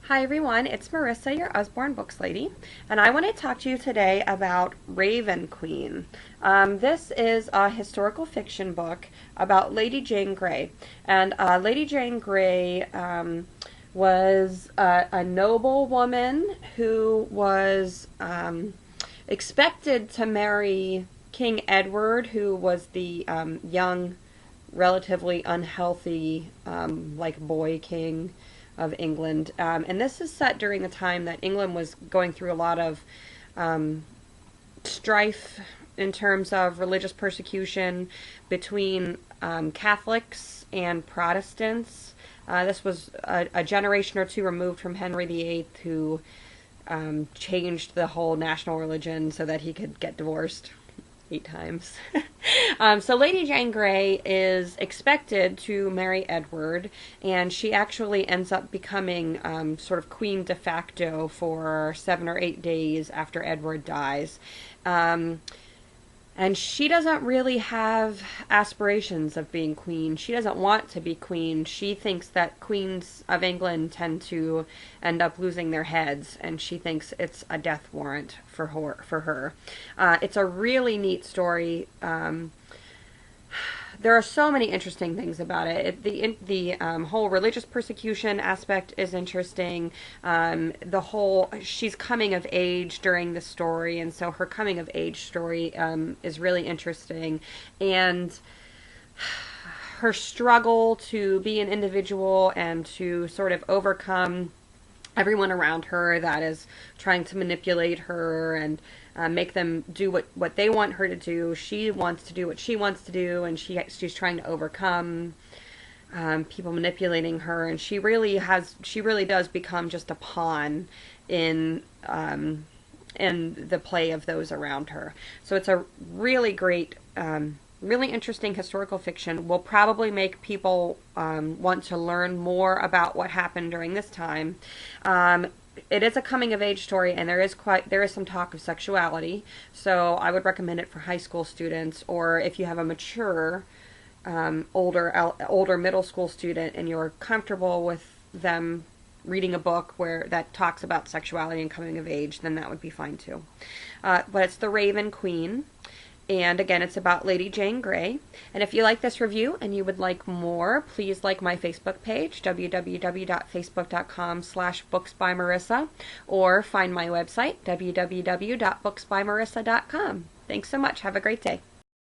Hi everyone, it's Marissa, your Usborne Books lady, and I want to talk to you today about Raven Queen. This is a historical fiction book about Lady Jane Grey, and Lady Jane Grey was a noble woman who was expected to marry King Edward, who was the young, relatively unhealthy, boy king of England. And this is set during the time that England was going through a lot of strife in terms of religious persecution between Catholics and Protestants. This was a generation or two removed from Henry VIII, who changed the whole national religion so that he could get divorced 8 times. So Lady Jane Grey is expected to marry Edward, and she actually ends up becoming sort of queen de facto for 7 or 8 days after Edward dies. And she doesn't really have aspirations of being queen. She doesn't want to be queen. She thinks that queens of England tend to end up losing their heads, and she thinks it's a death warrant for her. It's a really neat story. There are so many interesting things about it. The whole religious persecution aspect is interesting. She's coming of age during the story, and so her coming of age story is really interesting. And her struggle to be an individual and to sort of overcome everyone around her that is trying to manipulate her and make them do what they want her to do. She wants to do what she wants to do, and she's trying to overcome people manipulating her, and she really does become just a pawn in the play of those around her. So it's a really great, really interesting historical fiction. Will probably make people want to learn more about what happened during this time. It is a coming of age story, and there is some talk of sexuality, so I would recommend it for high school students, or if you have a mature older middle school student and you're comfortable with them reading a book that talks about sexuality and coming of age, then that would be fine too. But it's The Raven Queen. And again, it's about Lady Jane Grey. And if you like this review and you would like more, please like my Facebook page, www.facebook.com/booksbymarissa, or find my website, www.booksbymarissa.com. Thanks so much. Have a great day.